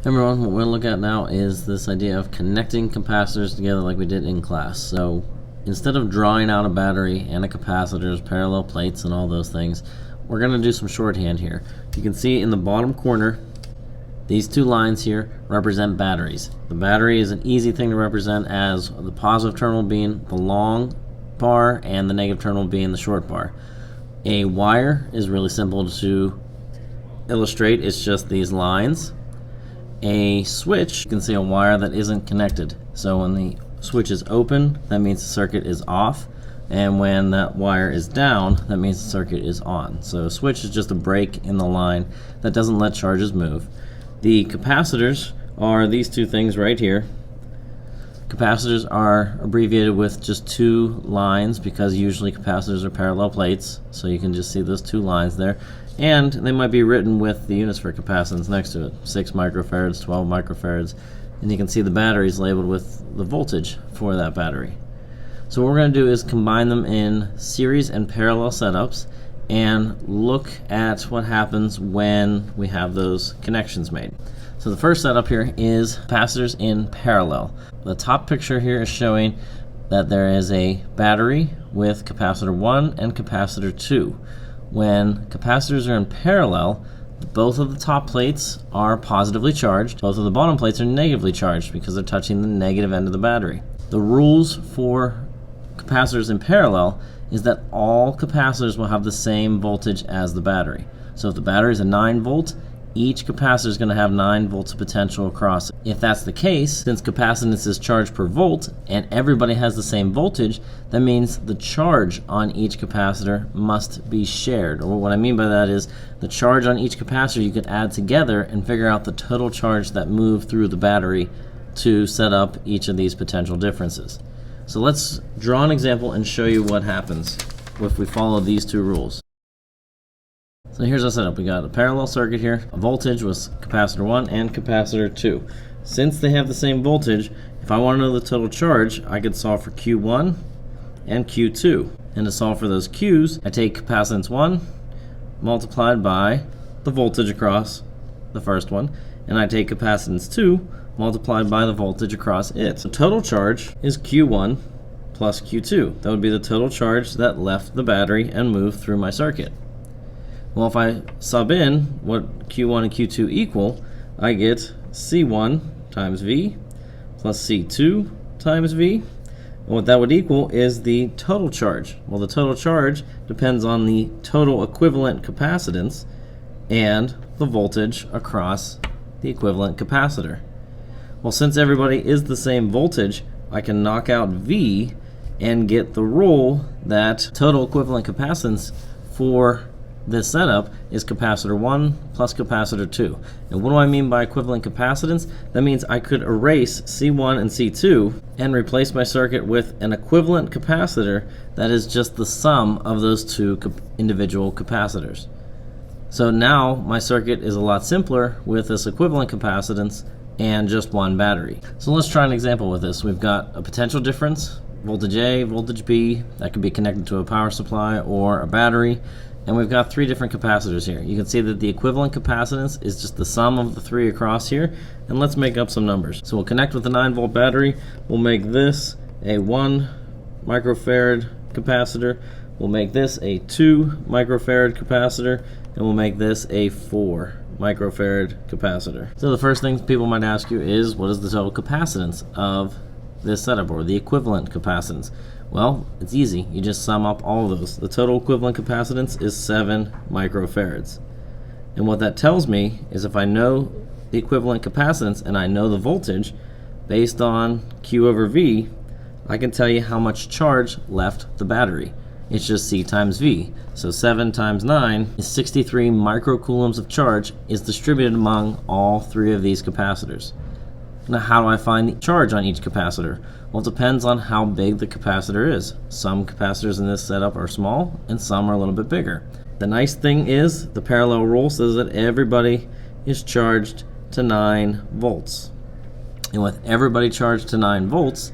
Everyone, what we're going to look at now is this idea of connecting capacitors together like we did in class. So instead of drawing out a battery and a capacitors, parallel plates, and all those things, we're going to do some shorthand here. You can see in the bottom corner, these two lines here represent batteries. The battery is an easy thing to represent as the positive terminal being the long bar and the negative terminal being the short bar. A wire is really simple to illustrate. It's just these lines. A switch, you can see a wire that isn't connected. So when the switch is open, that means the circuit is off, and when that wire is down, that means the circuit is on. So a switch is just a break in the line that doesn't let charges move. The capacitors are these two things right here. Capacitors are abbreviated with just two lines because usually capacitors are parallel plates, so you can just see those two lines there. And they might be written with the units for capacitance next to it, 6 microfarads, 12 microfarads, and you can see the batteries labeled with the voltage for that battery. So what we're going to do is combine them in series and parallel setups and look at what happens when we have those connections made. So the first setup here is capacitors in parallel. The top picture here is showing that there is a battery with capacitor 1 and capacitor 2. When capacitors are in parallel, both of the top plates are positively charged, both of the bottom plates are negatively charged because they're touching the negative end of the battery. The rules for capacitors in parallel is that all capacitors will have the same voltage as the battery. So if the battery is a 9 volt, each capacitor is going to have 9 volts of potential across it. If that's the case, since capacitance is charged per volt and everybody has the same voltage, that means the charge on each capacitor must be shared. Or what I mean by that is the charge on each capacitor you could add together and figure out the total charge that moved through the battery to set up each of these potential differences. So let's draw an example and show you what happens if we follow these two rules. So here's our setup. We got a parallel circuit here. A voltage was capacitor 1 and capacitor 2. Since they have the same voltage, if I want to know the total charge, I could solve for Q1 and Q2. And to solve for those Q's, I take capacitance 1 multiplied by the voltage across the first one, and I take capacitance 2 multiplied by the voltage across it. The total charge is Q1 plus Q2. That would be the total charge that left the battery and moved through my circuit. Well, if I sub in what Q1 and Q2 equal, I get C1 times V plus C2 times V. And what that would equal is the total charge. Well, the total charge depends on the total equivalent capacitance and the voltage across the equivalent capacitor. Well, since everybody is the same voltage, I can knock out V and get the rule that total equivalent capacitance for this setup is capacitor 1 plus capacitor 2. And what do I mean by equivalent capacitance? That means I could erase C1 and C2 and replace my circuit with an equivalent capacitor that is just the sum of those two individual capacitors. So now my circuit is a lot simpler with this equivalent capacitance and just one battery. So let's try an example with this. We've got a potential difference, voltage A, voltage B, that could be connected to a power supply or a battery. And we've got 3 different capacitors here. You can see that the equivalent capacitance is just the sum of the 3 across here. And let's make up some numbers. So we'll connect with the 9 volt battery. We'll make this a 1 microfarad capacitor. We'll make this a 2 microfarad capacitor. And we'll make this a 4 microfarad capacitor. So the first thing people might ask you is, what is the total capacitance of this setup, or the equivalent capacitance? Well, it's easy. You just sum up all of those. The total equivalent capacitance is 7 microfarads. And what that tells me is if I know the equivalent capacitance and I know the voltage, based on Q over V, I can tell you how much charge left the battery. It's just C times V. So 7 times 9 is 63 microcoulombs of charge is distributed among all 3 of these capacitors. Now, how do I find the charge on each capacitor? Well, it depends on how big the capacitor is. Some capacitors in this setup are small, and some are a little bit bigger. The nice thing is, the parallel rule says that everybody is charged to 9 volts. And with everybody charged to 9 volts,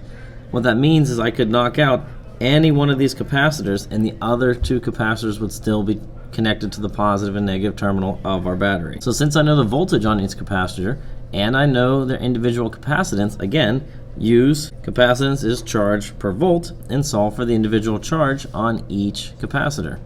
what that means is I could knock out any one of these capacitors, and the other 2 capacitors would still be connected to the positive and negative terminal of our battery. So since I know the voltage on each capacitor and I know their individual capacitance, again, use capacitance is charge per volt and solve for the individual charge on each capacitor.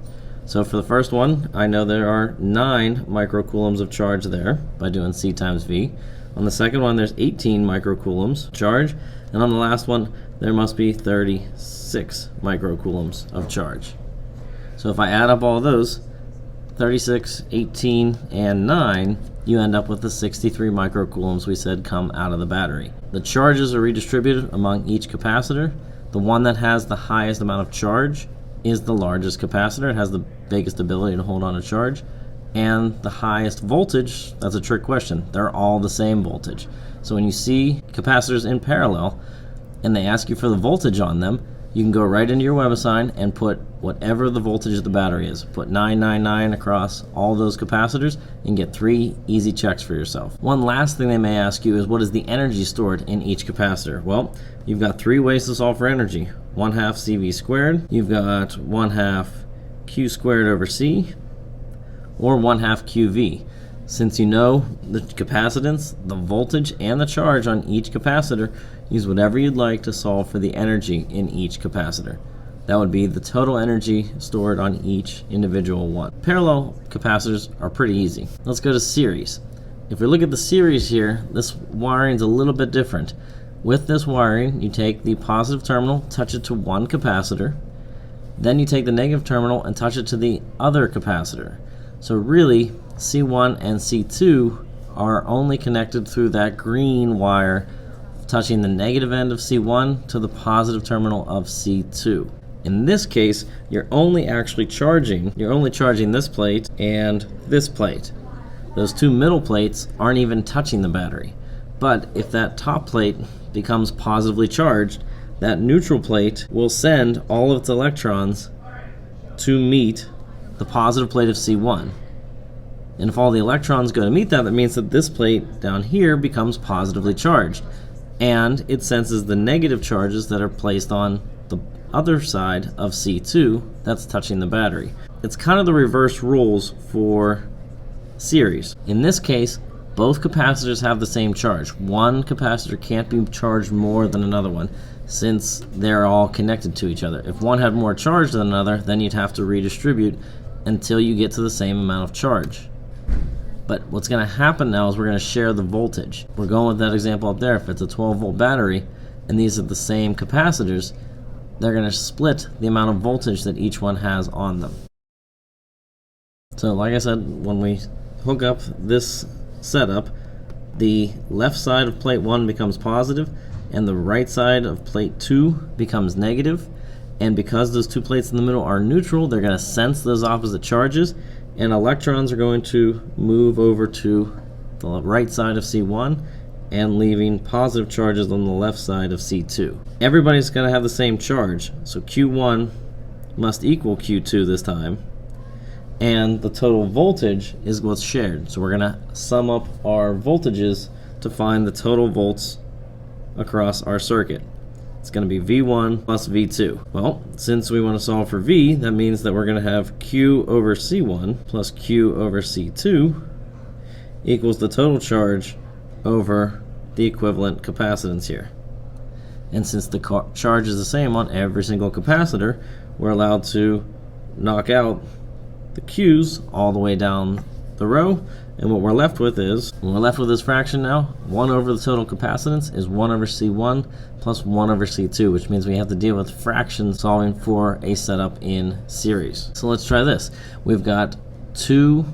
So for the first one, I know there are 9 microcoulombs of charge there by doing C times V. On the second one, there's 18 microcoulombs charge, and on the last one, there must be 36 microcoulombs of charge. So if I add up all those, 36, 18, and 9, you end up with the 63 microcoulombs we said come out of the battery. The charges are redistributed among each capacitor. The one that has the highest amount of charge is the largest capacitor. It has the biggest ability to hold on to charge. And the highest voltage, that's a trick question. They're all the same voltage. So when you see capacitors in parallel and they ask you for the voltage on them, you can go right into your WebAssign and put whatever the voltage of the battery is. Put 999 across all those capacitors and get 3 easy checks for yourself. One last thing they may ask you is, what is the energy stored in each capacitor? Well, you've got 3 ways to solve for energy. 1/2 CV squared, you've got 1/2 Q squared over C, or 1/2 QV. Since you know the capacitance, the voltage, and the charge on each capacitor, use whatever you'd like to solve for the energy in each capacitor. That would be the total energy stored on each individual one. Parallel capacitors are pretty easy. Let's go to series. If we look at the series here, this wiring is a little bit different. With this wiring, you take the positive terminal, touch it to one capacitor, then you take the negative terminal and touch it to the other capacitor. So really, C1 and C2 are only connected through that green wire touching the negative end of C1 to the positive terminal of C2. In this case, you're only charging this plate and this plate. Those 2 middle plates aren't even touching the battery. But if that top plate becomes positively charged, that neutral plate will send all of its electrons to meet the positive plate of C1. And if all the electrons go to meet that, that means that this plate down here becomes positively charged. And it senses the negative charges that are placed on the other side of C2 that's touching the battery. It's kind of the reverse rules for series. In this case, both capacitors have the same charge. One capacitor can't be charged more than another one since they're all connected to each other. If one had more charge than another, then you'd have to redistribute until you get to the same amount of charge. But what's going to happen now is we're going to share the voltage. We're going with that example up there. If it's a 12-volt battery and these are the same capacitors, they're going to split the amount of voltage that each one has on them. So like I said, when we hook up this setup, the left side of plate 1 becomes positive and the right side of plate 2 becomes negative. And because those 2 plates in the middle are neutral, they're going to sense those opposite charges, and electrons are going to move over to the right side of C1 and leaving positive charges on the left side of C2. Everybody's going to have the same charge, so Q1 must equal Q2 this time, and the total voltage is what's shared. So we're going to sum up our voltages to find the total volts across our circuit. It's going to be V1 plus V2. Well, since we want to solve for V, that means that we're going to have Q over C1 plus Q over C2 equals the total charge over the equivalent capacitance here. And since the charge is the same on every single capacitor, we're allowed to knock out the Q's all the way down the row, and what we're left with is, this fraction now, 1 over the total capacitance is 1 over C1 plus 1 over C2, which means we have to deal with fractions solving for a setup in series. So let's try this. We've got 2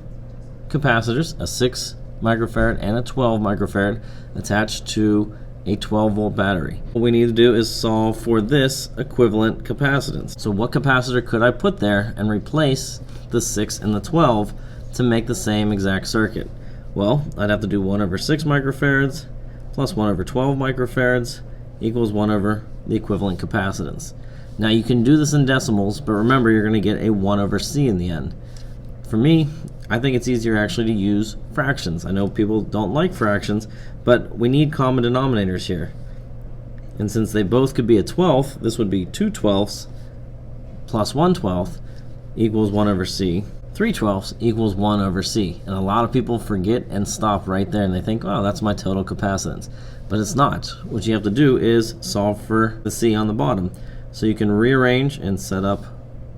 capacitors, a 6 microfarad and a 12 microfarad, attached to a 12-volt battery. What we need to do is solve for this equivalent capacitance. So what capacitor could I put there and replace the 6 and the 12 to make the same exact circuit? Well, I'd have to do 1 over 6 microfarads plus 1 over 12 microfarads equals 1 over the equivalent capacitance. Now you can do this in decimals, but remember you're going to get a 1 over C in the end. For me, I think it's easier actually to use fractions. I know people don't like fractions, but we need common denominators here. And since they both could be a 12th, this would be 2 twelfths plus 1 12th equals 1 over C. 3/12 equals 1 over C. And a lot of people forget and stop right there and they think, oh, that's my total capacitance. But it's not. What you have to do is solve for the C on the bottom. So you can rearrange and set up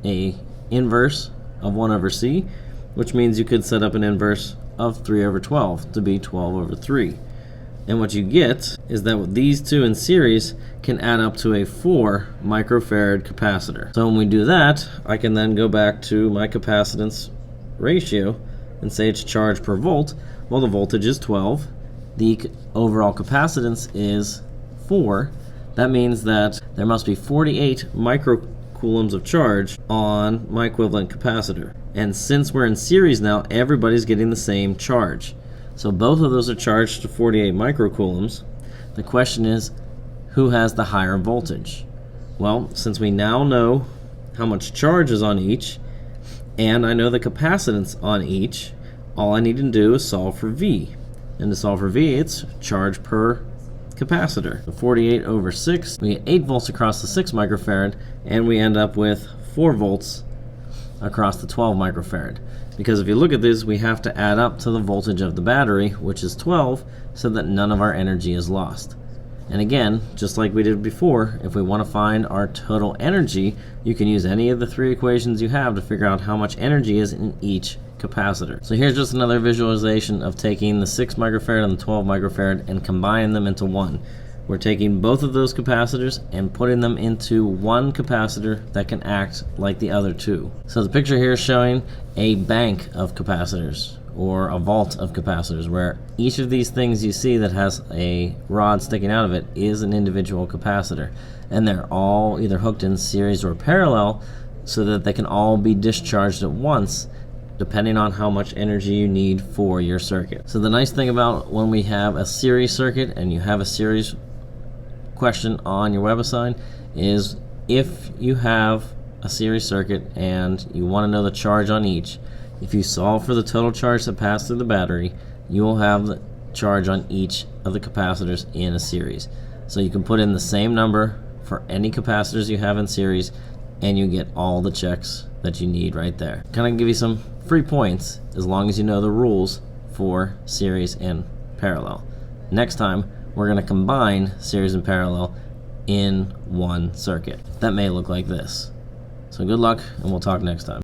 a inverse of 1 over C, which means you could set up an inverse of 3 over 12 to be 12 over 3. And what you get is that with these two in series can add up to a 4 microfarad capacitor. So when we do that, I can then go back to my capacitance ratio and say it's charge per volt. Well, the voltage is 12. The overall capacitance is 4. That means that there must be 48 microcoulombs of charge on my equivalent capacitor. And since we're in series now, everybody's getting the same charge. So both of those are charged to 48 microcoulombs. The question is, who has the higher voltage? Well, since we now know how much charge is on each, and I know the capacitance on each, all I need to do is solve for V. And to solve for V, it's charge per capacitor. So 48 over 6, we get 8 volts across the 6 microfarad, and we end up with 4 volts across the 12 microfarad. Because if you look at this, we have to add up to the voltage of the battery, which is 12, so that none of our energy is lost. And again, just like we did before, if we want to find our total energy, you can use any of the 3 equations you have to figure out how much energy is in each capacitor. So here's just another visualization of taking the 6 microfarad and the 12 microfarad and combining them into one. We're taking both of those capacitors and putting them into one capacitor that can act like the other two. So the picture here is showing a bank of capacitors, or a vault of capacitors, where each of these things you see that has a rod sticking out of it is an individual capacitor. And they're all either hooked in series or parallel so that they can all be discharged at once, depending on how much energy you need for your circuit. So the nice thing about when we have a series circuit and you have a series question on your WebAssign is, if you have a series circuit and you want to know the charge on each, if you solve for the total charge that passed through the battery, you will have the charge on each of the capacitors in a series. So you can put in the same number for any capacitors you have in series and you get all the checks that you need right there. Kind of give you some free points as long as you know the rules for series and parallel. Next time, we're going to combine series and parallel in one circuit. That may look like this. So good luck, and we'll talk next time.